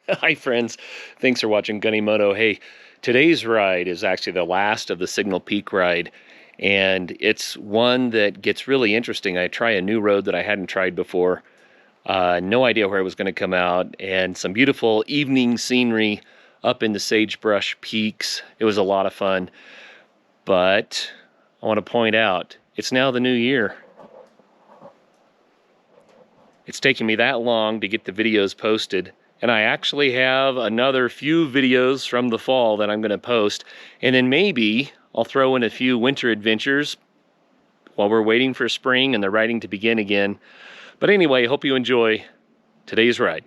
Hi friends, thanks for watching Gunnimoto. Hey, today's ride is actually the last of the Signal Peak ride, and it's one that gets really interesting. I try a new road that I hadn't tried before. No idea where it was going to come out, and some beautiful evening scenery up in the sagebrush peaks. It was a lot of fun, but I want to point out, it's now the new year. It's taken me that long to get the videos posted, and I actually have another few videos from the fall that I'm going to post, and then maybe I'll throw in a few winter adventures while we're waiting for spring and the riding to begin again. But anyway, hope you enjoy today's ride.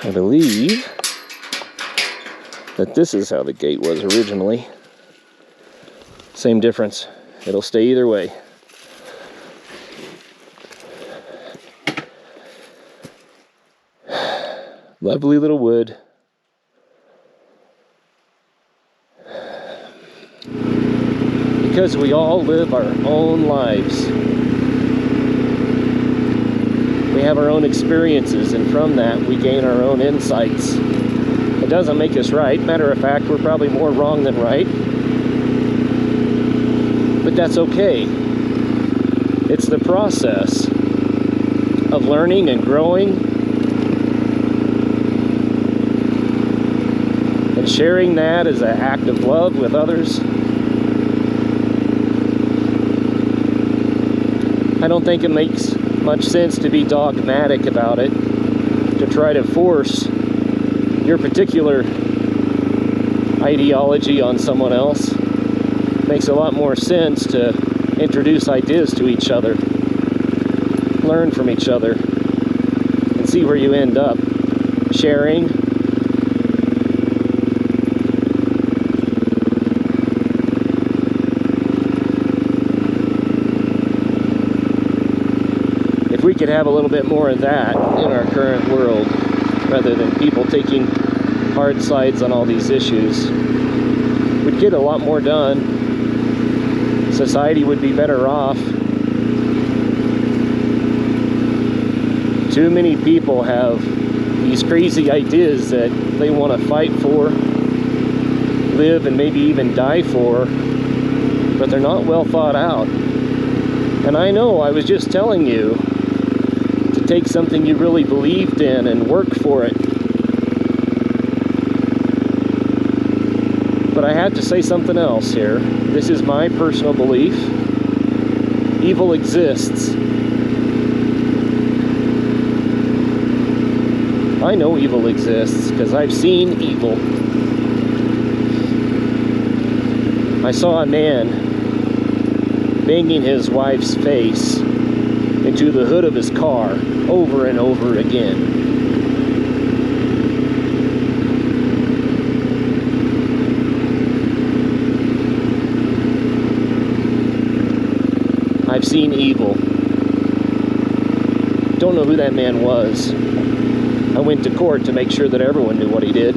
I believe that this is how the gate was originally. Same difference. It'll stay either way. Lovely little wood. Because we all live our own lives. We have our own experiences, and from that we gain our own insights. It doesn't make us right. Matter of fact, we're probably more wrong than right. But that's okay. It's the process of learning and growing and sharing that as an act of love with others. I don't think it makes much sense to be dogmatic about it, to try to force your particular ideology on someone else. It makes a lot more sense to introduce ideas to each other, learn from each other, and see where you end up. Sharing, if we could have a little bit more of that in our current world, rather than people taking hard sides on all these issues, we'd get a lot more done. Society would be better off. Too many people have these crazy ideas that they want to fight for, live and maybe even die for, but they're not well thought out. And I know, I was just telling you, take something you really believed in and work for it. But I had to say something else here. This is my personal belief. Evil exists. I know evil exists because I've seen evil. I saw a man banging his wife's face into the hood of his car over and over again. I've seen evil. Don't know who that man was. I went to court to make sure that everyone knew what he did.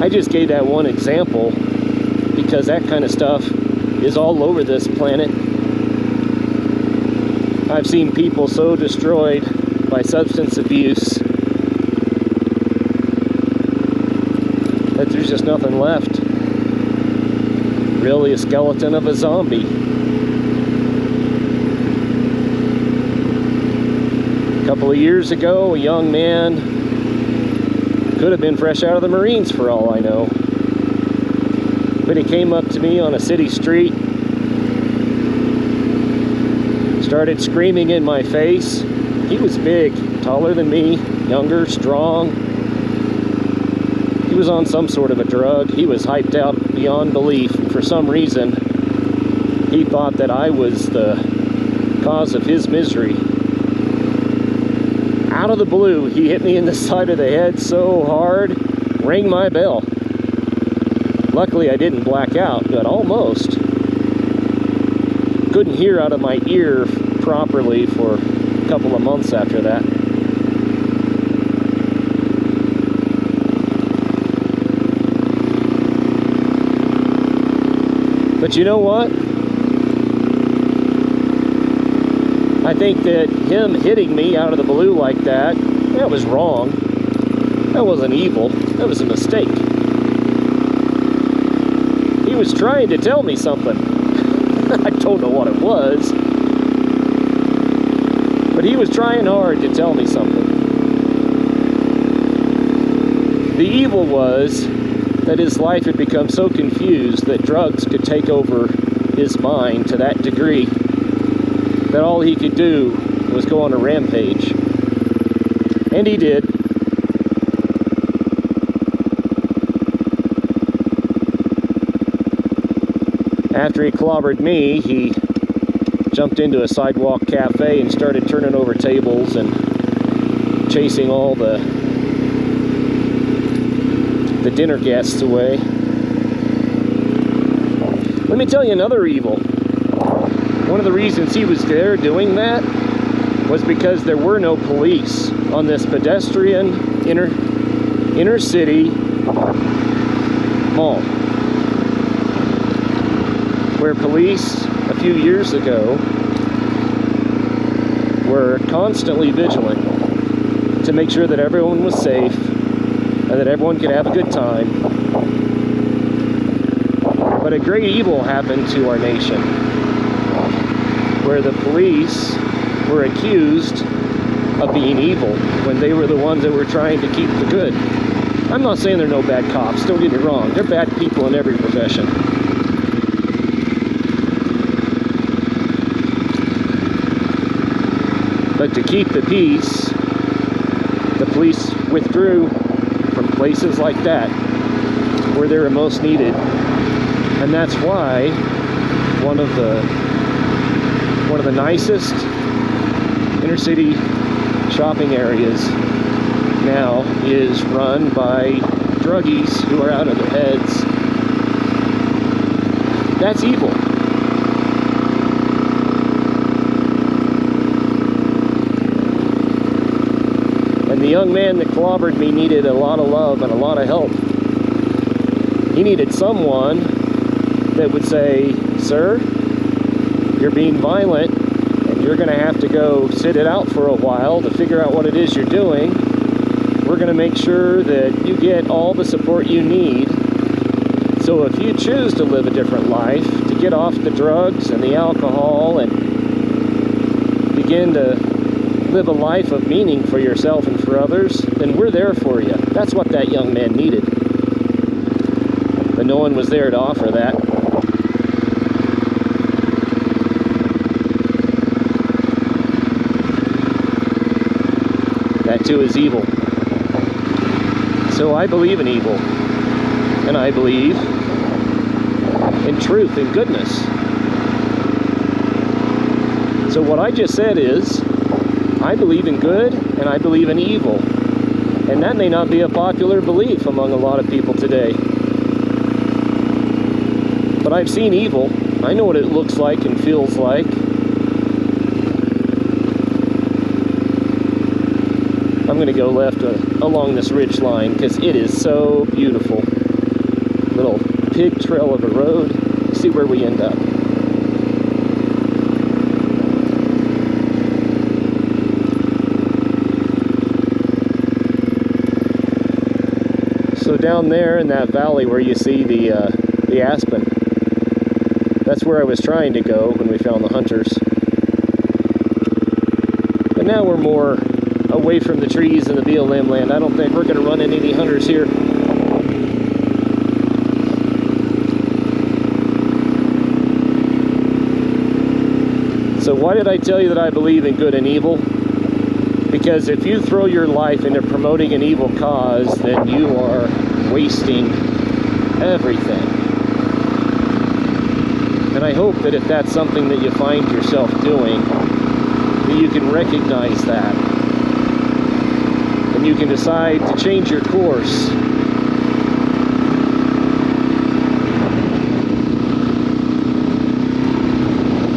I just gave that one example because that kind of stuff is all over this planet. I've seen people so destroyed by substance abuse that there's just nothing left. Really a skeleton of a zombie. A couple of years ago, a young man could have been fresh out of the Marines for all I know. But he came up to me on a city street, started screaming in my face. He was big, taller than me, younger, strong. He was on some sort of a drug. He was hyped out beyond belief. And for some reason, he thought that I was the cause of his misery. Out of the blue, he hit me in the side of the head so hard, rang my bell. Luckily, I didn't black out, but almost. Couldn't hear out of my ear properly for a couple of months after that. But you know what? I think that him hitting me out of the blue like that, that was wrong. That wasn't evil. That was a mistake. He was trying to tell me something. I don't know what it was. But he was trying hard to tell me something. The evil was that his life had become so confused that drugs could take over his mind to that degree that all he could do was go on a rampage. And he did. After he clobbered me, he jumped into a sidewalk cafe and started turning over tables and chasing all the dinner guests away. Let me tell you another evil. One of the reasons he was there doing that was because there were no police on this pedestrian inner city mall, where police a few years ago were constantly vigilant to make sure that everyone was safe and that everyone could have a good time. But a great evil happened to our nation, where the police were accused of being evil when they were the ones that were trying to keep the good. I'm not saying there are no bad cops, don't get me wrong. There are bad people in every profession. But to keep the peace, the police withdrew from places like that where they were most needed. And that's why one of the nicest inner city shopping areas now is run by druggies who are out of their heads. That's evil. And the young man that clobbered me needed a lot of love and a lot of help. He needed someone that would say, "Sir, you're being violent and you're going to have to go sit it out for a while to figure out what it is you're doing. We're going to make sure that you get all the support you need. So if you choose to live a different life, to get off the drugs and the alcohol and begin to live a life of meaning for yourself and for others, then we're there for you." That's what that young man needed. But no one was there to offer that. That too is evil. So I believe in evil. And I believe in truth and goodness. So what I just said is, I believe in good and I believe in evil. And that may not be a popular belief among a lot of people today. But I've seen evil. I know what it looks like and feels like. I'm going to go left along this ridge line because it is so beautiful. Little pig trail of a road. See where we end up. So down there in that valley where you see the aspen, that's where I was trying to go when we found the hunters. But now we're more away from the trees and the BLM land. I don't think we're going to run into any hunters here. So why did I tell you that I believe in good and evil? Because if you throw your life into promoting an evil cause, then you are wasting everything. And I hope that if that's something that you find yourself doing, that you can recognize that. And you can decide to change your course.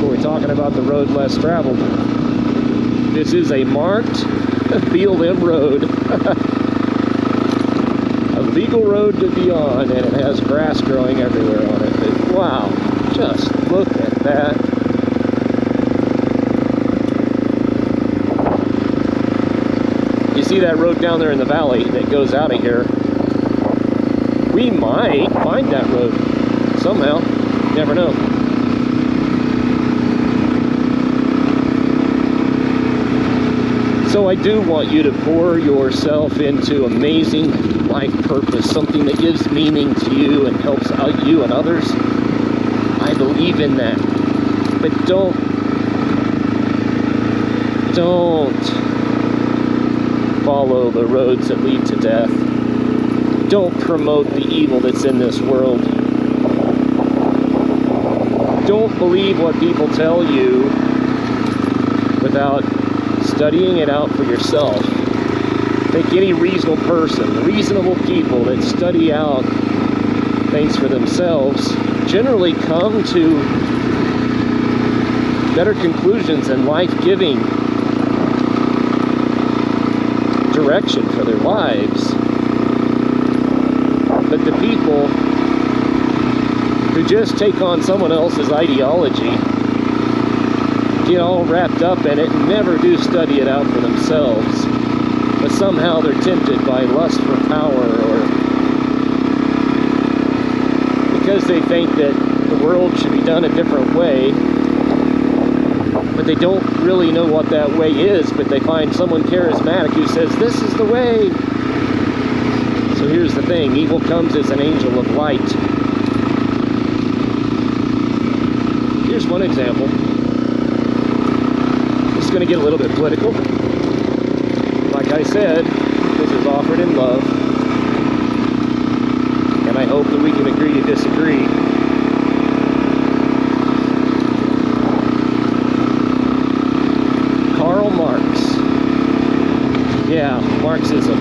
We're talking about the road less traveled. This is a marked BLM road. A legal road to be on, and it has grass growing everywhere on it. But wow, just look at that. You see that road down there in the valley that goes out of here? We might find that road somehow. Never know. So I do want you to pour yourself into amazing life purpose, something that gives meaning to you and helps out you and others. I believe in that. But don't follow the roads that lead to death. Don't promote the evil that's in this world. Don't believe what people tell you without studying it out for yourself. I think any reasonable person, reasonable people that study out things for themselves generally come to better conclusions and life-giving direction for their lives. But the people who just take on someone else's ideology get all wrapped up in it and never do study it out for themselves. But somehow they're tempted by lust for power, or because they think that the world should be done a different way, but they don't really know what that way is, but they find someone charismatic who says, this is the way. So here's the thing, evil comes as an angel of light. Here's one example. This is going to get a little bit political. Like I said, this is offered in love, and I hope that we can agree to disagree. Karl Marx. Yeah, Marxism.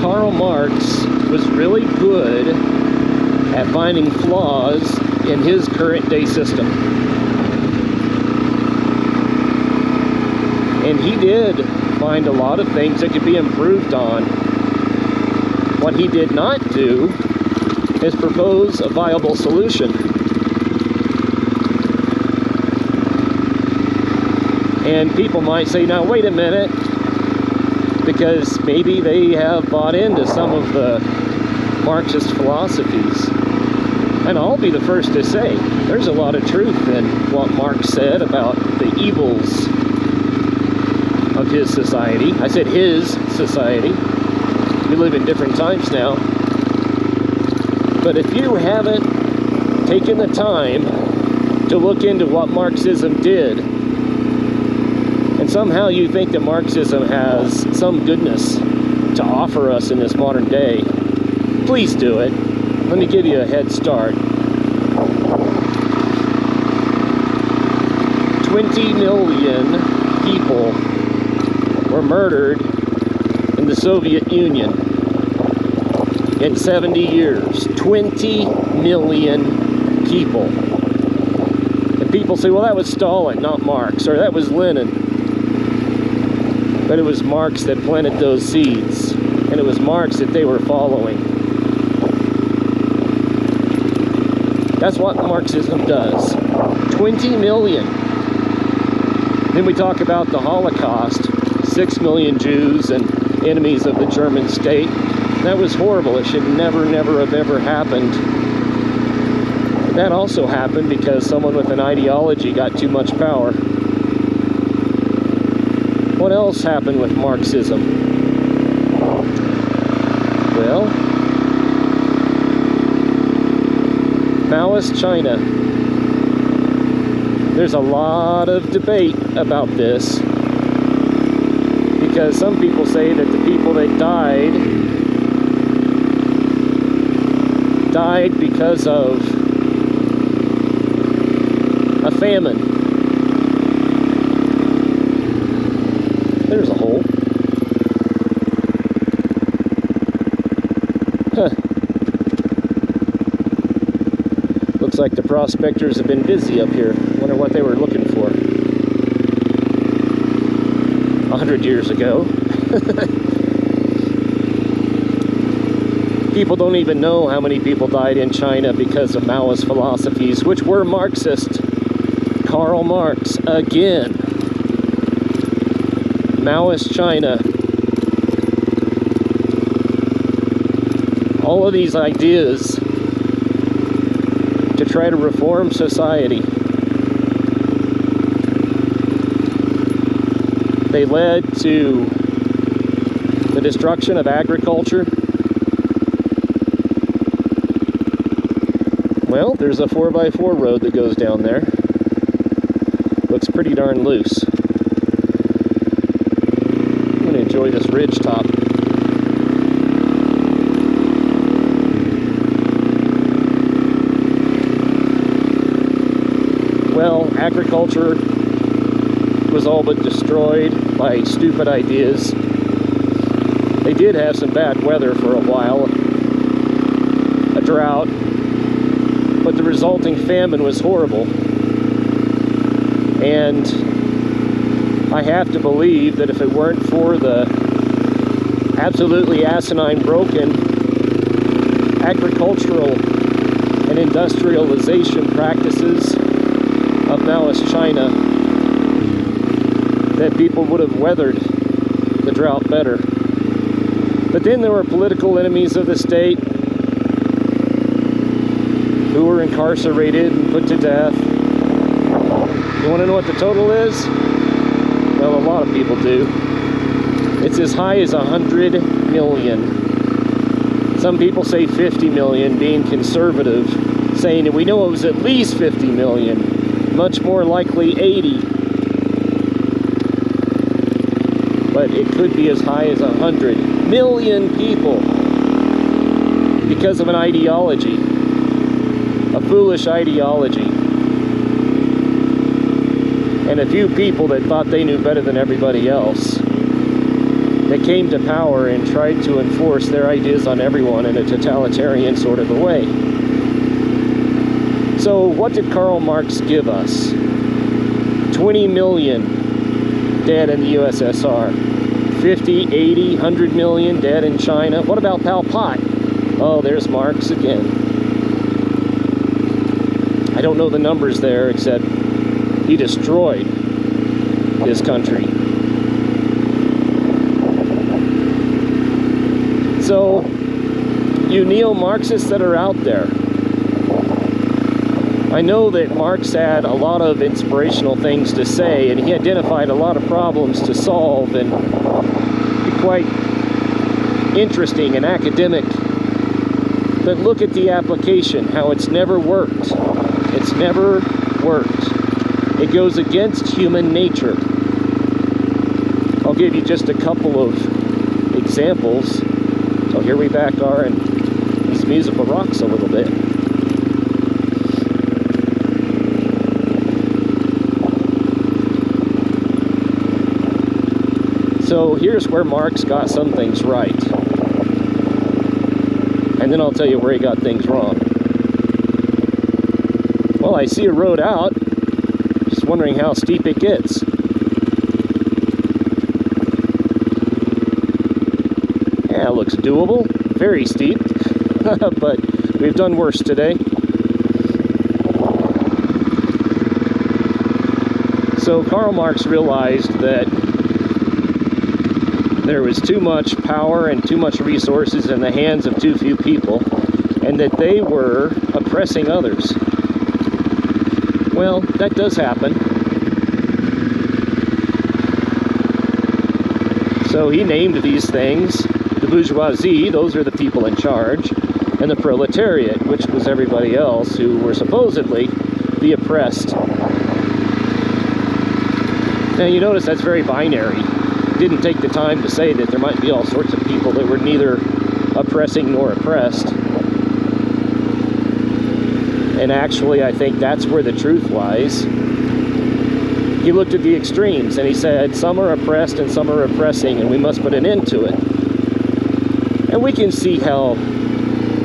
Karl Marx was really good at finding flaws in his current day system. And he did find a lot of things that could be improved on. What he did not do is propose a viable solution. And people might say, now wait a minute, because maybe they have bought into some of the Marxist philosophies. And I'll be the first to say, there's a lot of truth in what Marx said about the evils of his society. I said his society. We live in different times now. But if you haven't taken the time to look into what Marxism did, and somehow you think that Marxism has some goodness to offer us in this modern day, please do it. Let me give you a head start. 20 million people were murdered in the Soviet Union in 70 years. 20 million people. And people say, well, that was Stalin, not Marx, or that was Lenin. But it was Marx that planted those seeds, and it was Marx that they were following. That's what Marxism does. 20 million. Then we talk about the Holocaust. 6 million Jews and enemies of the German state. That was horrible. It should never have ever happened. That also happened because someone with an ideology got too much power. What else happened with Marxism? Well, Maoist China. There's a lot of debate about this. Because some people say that the people that died because of a famine. There's a hole. Huh. Looks like the prospectors have been busy up here. Wonder what they were looking for 100 years ago. People don't even know how many people died in China because of Maoist philosophies, which were Marxist. Karl Marx, again. Maoist China. All of these ideas to try to reform society. They led to the destruction of agriculture. Well, there's a 4x4 road that goes down there. Looks pretty darn loose. I'm going to enjoy this ridge top. Well, agriculture was all but destroyed by stupid ideas. They did have some bad weather for a while, a drought, but the resulting famine was horrible. And I have to believe that if it weren't for the absolutely asinine, broken agricultural and industrialization practices of Maoist China, that people would have weathered the drought better. But then there were political enemies of the state who were incarcerated and put to death. You want to know what the total is? Well, a lot of people do. It's as high as 100 million. Some people say 50 million, being conservative, saying that we know it was at least 50 million, much more likely 80. But it could be as high as 100 million people because of an ideology, a foolish ideology, and a few people that thought they knew better than everybody else. They came to power and tried to enforce their ideas on everyone in a totalitarian sort of a way. So what did Karl Marx give us? 20 million dead in the USSR. 50, 80, 100 million dead in China. What about Pol Pot? Oh, there's Marx again. I don't know the numbers there, except he destroyed his country. So, you neo-Marxists that are out there, I know that Marx had a lot of inspirational things to say, and he identified a lot of problems to solve, and be quite interesting and academic. But look at the application, how it's never worked. It's never worked. It goes against human nature. I'll give you just a couple of examples. So here we back are in these musical rocks a little bit. So here's where Marx got some things right. And then I'll tell you where he got things wrong. Well, I see a road out. Just wondering how steep it gets. Yeah, it looks doable. Very steep. But we've done worse today. So Karl Marx realized that there was too much power and too much resources in the hands of too few people, and that they were oppressing others. Well, that does happen. So he named these things the bourgeoisie, those are the people in charge, and the proletariat, which was everybody else who were supposedly the oppressed. Now you notice that's very binary. didn't take the time to say that there might be all sorts of people that were neither oppressing nor oppressed. And actually, I think that's where the truth lies. He looked at the extremes and he said, some are oppressed and some are oppressing, and we must put an end to it. And we can see how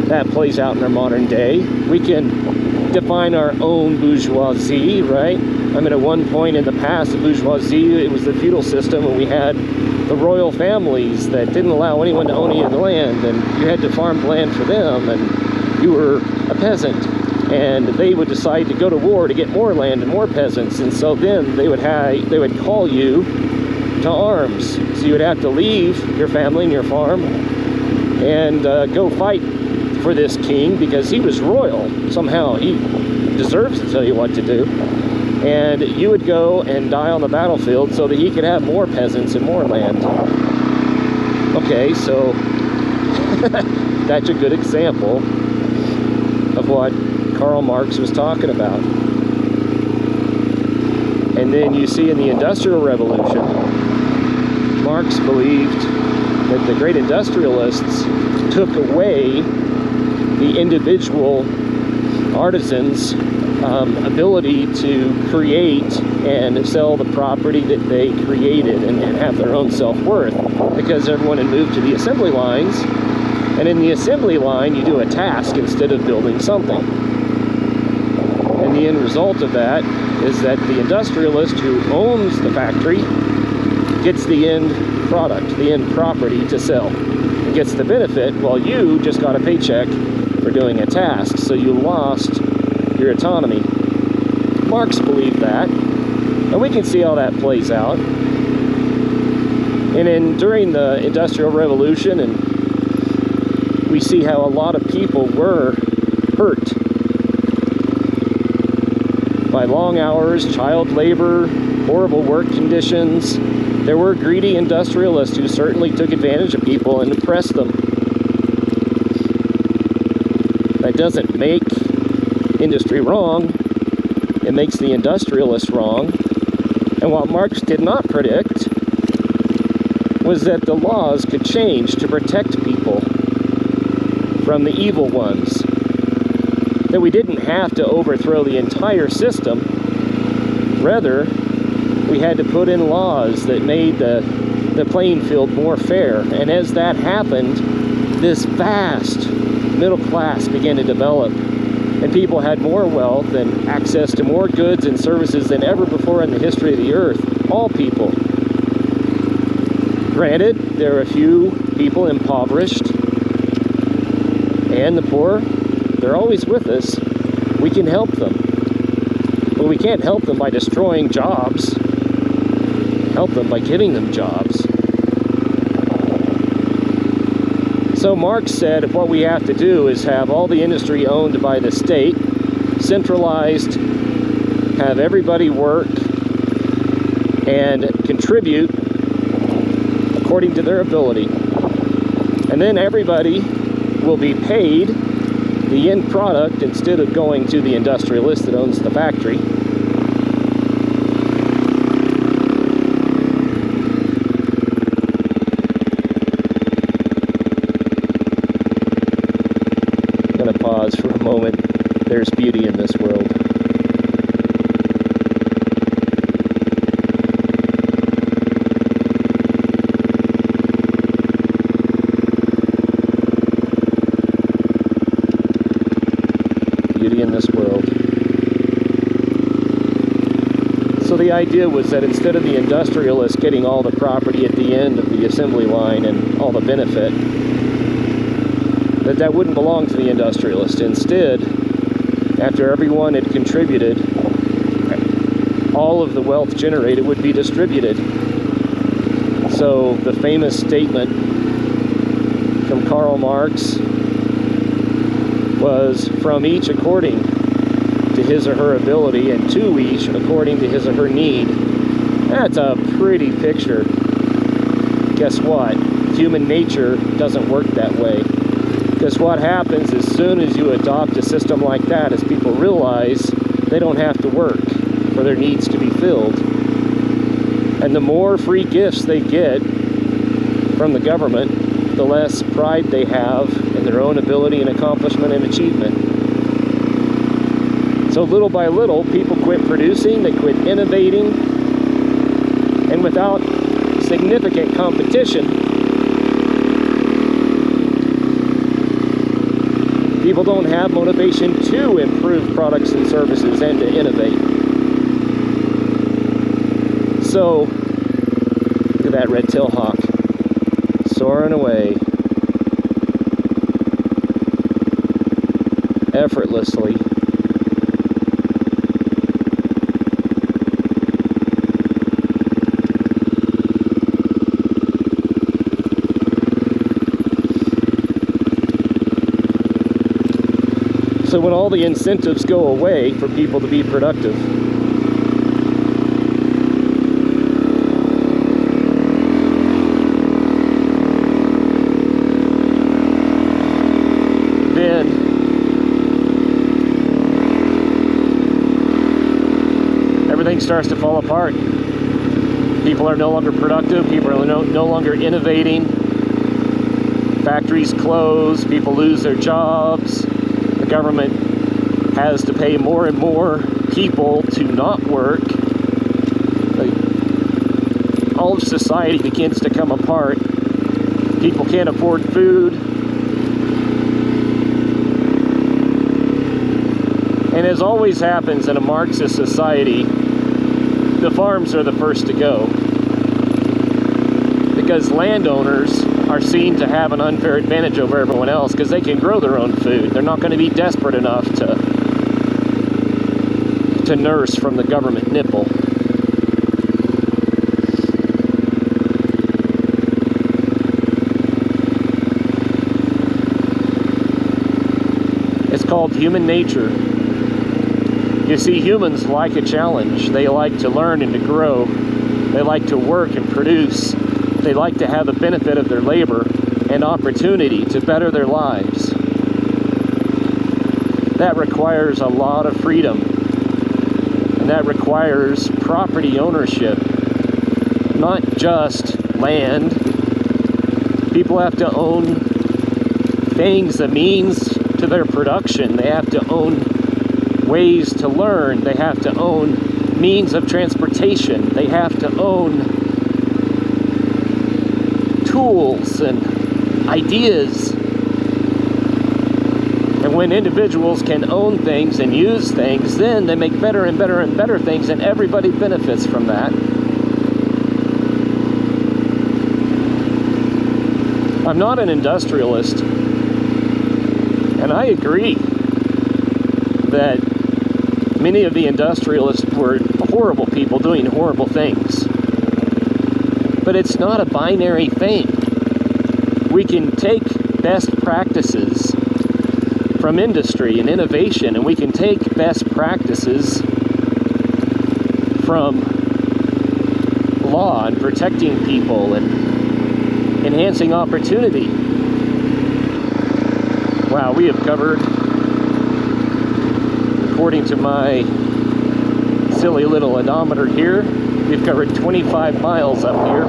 that plays out in our modern day. We can define our own bourgeoisie, right? I mean, at one point in the past, the bourgeoisie, it was the feudal system, and we had the royal families that didn't allow anyone to own any of the land, and you had to farm land for them, and you were a peasant. And they would decide to go to war to get more land and more peasants, and so then they would call you to arms. So you would have to leave your family and your farm and go fight for this king, because he was royal. Somehow he deserves to tell you what to do. And you would go and die on the battlefield so that he could have more peasants and more land. Okay, so that's a good example of what Karl Marx was talking about. And then you see in the Industrial Revolution, Marx believed that the great industrialists took away the individual artisans' ability to create and sell the property that they created and have their own self-worth, because everyone had moved to the assembly lines, and in the assembly line you do a task instead of building something. And the end result of that is that the industrialist who owns the factory gets the end product, the end property to sell. He gets the benefit, while you just got a paycheck for doing a task, so you lost your autonomy. Marx believed that, and we can see how that plays out. And during the Industrial Revolution, and we see how a lot of people were hurt by long hours, child labor, horrible work conditions. There were greedy industrialists who certainly took advantage of people and oppressed them. That doesn't make industry wrong. It makes the industrialist wrong. And what Marx did not predict was that the laws could change to protect people from the evil ones. That we didn't have to overthrow the entire system. Rather, we had to put in laws that made the playing field more fair. And as that happened, this vast middle class began to develop. And people had more wealth and access to more goods and services than ever before in the history of the earth. All people. Granted, there are a few people impoverished, and the poor, they're always with us. We can help them. But we can't help them by destroying jobs. Help them by giving them jobs. So Marx said what we have to do is have all the industry owned by the state, centralized, have everybody work and contribute according to their ability. And then everybody will be paid the end product instead of going to the industrialist that owns the factory. I'm going to pause for a moment. There's beauty in this world. In this world. So the idea was that instead of the industrialist getting all the property at the end of the assembly line and all the benefit, that wouldn't belong to the industrialist. Instead, after everyone had contributed, all of the wealth generated would be distributed. So the famous statement from Karl Marx was, from each according to his or her ability, and to each according to his or her need. That's a pretty picture. Guess what? Human nature doesn't work that way. Because what happens as soon as you adopt a system like that is people realize they don't have to work for their needs to be filled. And the more free gifts they get from the government, the less pride they have in their own ability and accomplishment and achievement. So little by little, people quit producing, they quit innovating, and without significant competition, people don't have motivation to improve products and services and to innovate. So, look at that red-tailed hawk soaring away effortlessly. So when all the incentives go away for people to be productive, then everything starts to fall apart. People are no longer productive, people are no longer innovating, factories close, people lose their jobs. The government has to pay more and more people to not work. All of society begins to come apart. People can't afford food. And as always happens in a Marxist society, the farms are the first to go. Because landowners are seen to have an unfair advantage over everyone else because they can grow their own food. They're not going to be desperate enough to nurse from the government nipple. It's called human nature. You see, humans like a challenge. They like to learn and to grow. They like to work and produce. They like to have the benefit of their labor and opportunity to better their lives. That requires a lot of freedom. And that requires property ownership. Not just land. People have to own things, the means to their production. They have to own ways to learn. They have to own means of transportation. They have to own tools and ideas. And when individuals can own things and use things, then they make better and better and better things, and everybody benefits from that. I'm not an industrialist, and I agree that many of the industrialists were horrible people doing horrible things. But it's not a binary thing. We can take best practices from industry and innovation, and we can take best practices from law and protecting people and enhancing opportunity. Wow, we have covered, according to my silly little odometer here, we've covered 25 miles up here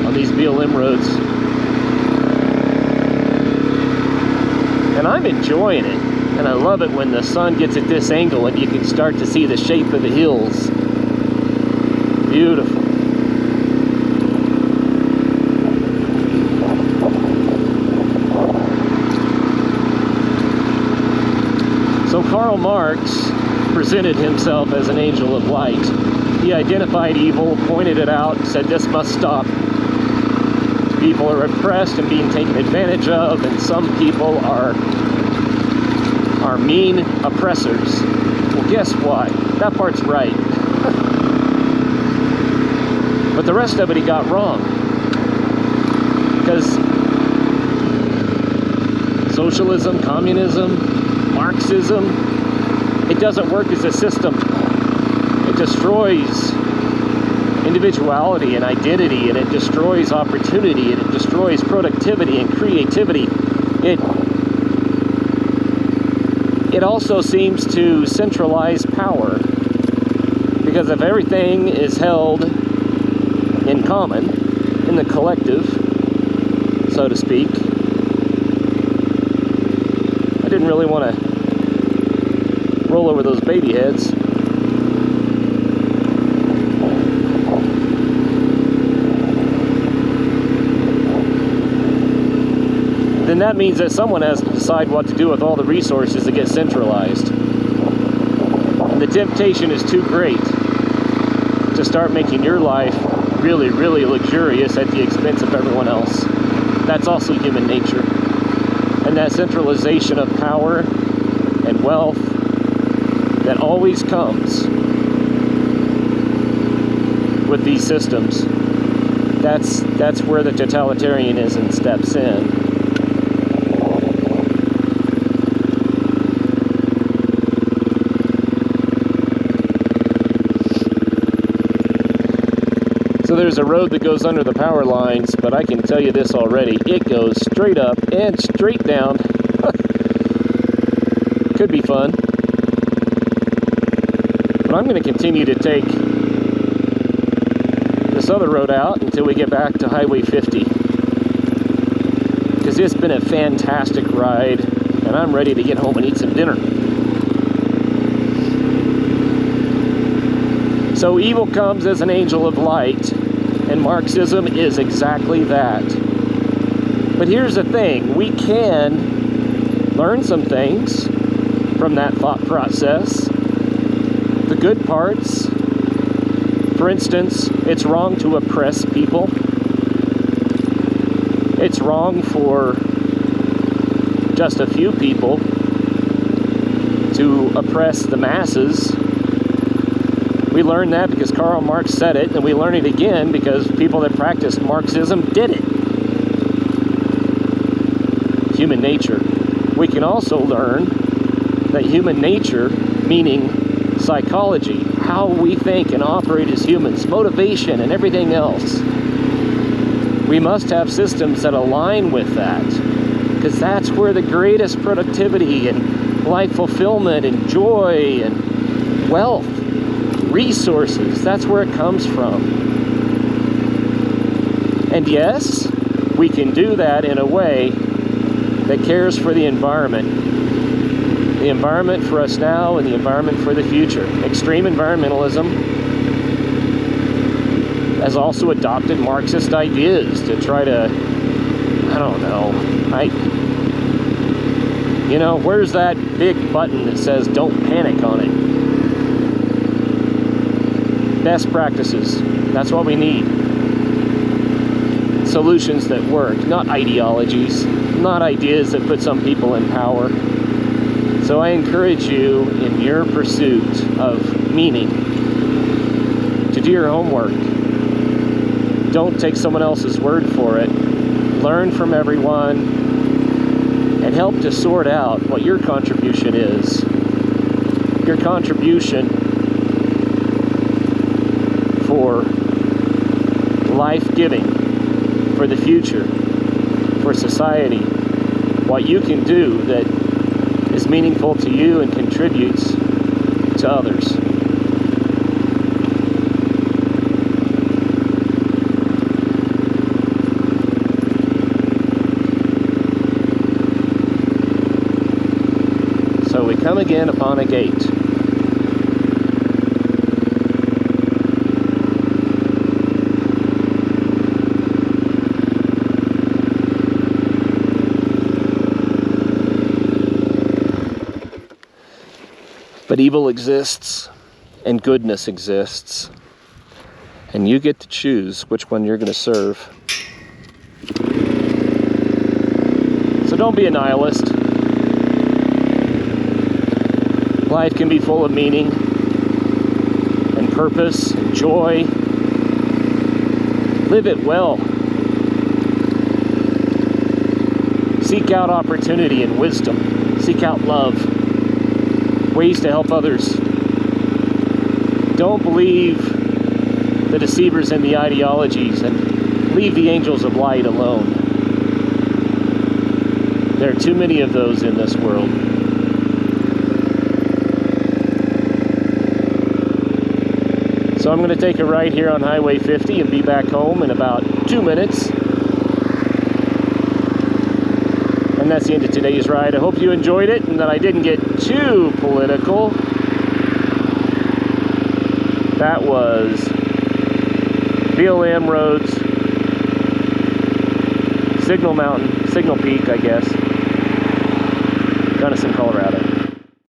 on these BLM roads. And I'm enjoying it. And I love it when the sun gets at this angle and you can start to see the shape of the hills. Beautiful. So Karl Marx presented himself as an angel of light. He identified evil, pointed it out, said this must stop. People are oppressed and being taken advantage of, and some people are mean oppressors. Well, guess what? That part's right. But the rest of it he got wrong. Because socialism, communism, Marxism, it doesn't work as a system. It destroys individuality and identity, and it destroys opportunity, and it destroys productivity and creativity. It also seems to centralize power, because if everything is held in common, in the collective, so to speak. I didn't really want to roll over those baby heads. Then that means that someone has to decide what to do with all the resources that get centralized. And the temptation is too great to start making your life really, really luxurious at the expense of everyone else. That's also human nature. And that centralization of power and wealth that always comes with these systems, that's where the totalitarianism steps in. So there's a road that goes under the power lines, but I can tell you this already, it goes straight up and straight down. Could be fun. But I'm going to continue to take this other road out until we get back to Highway 50. Because it's been a fantastic ride, and I'm ready to get home and eat some dinner. So evil comes as an angel of light, and Marxism is exactly that. But here's the thing, we can learn some things from that thought process. The good parts, for instance, it's wrong to oppress people. It's wrong for just a few people to oppress the masses. We learned that because Karl Marx said it, and we learn it again because people that practiced Marxism did it. Human nature. We can also learn that human nature, meaning psychology, how we think and operate as humans, motivation and everything else. We must have systems that align with that, because that's where the greatest productivity and life fulfillment and joy and wealth, resources, that's where it comes from. And yes, we can do that in a way that cares for the environment. The environment for us now and the environment for the future. Extreme environmentalism has also adopted Marxist ideas to try to, I don't know, you know, where's that big button that says don't panic on it? Best practices, that's what we need. Solutions that work, not ideologies, not ideas that put some people in power. So I encourage you in your pursuit of meaning to do your homework. Don't take someone else's word for it. Learn from everyone and help to sort out what your contribution is. Your contribution for life-giving, for the future, for society. What you can do that is meaningful to you and contributes to others. So we come again upon a gate. But evil exists, and goodness exists, and you get to choose which one you're going to serve. So don't be a nihilist. Life can be full of meaning, and purpose, and joy. Live it well. Seek out opportunity and wisdom. Seek out love. Ways to help others. Don't believe the deceivers and the ideologies, and leave the angels of light alone. There are too many of those in this world. So So I'm going to take a right here on Highway 50 and be back home in about 2 minutes. And that's the end of today's ride. I hope you enjoyed it and that I didn't get too political. That was BLM roads, Signal Mountain, Signal Peak, I guess, Gunnison, Colorado.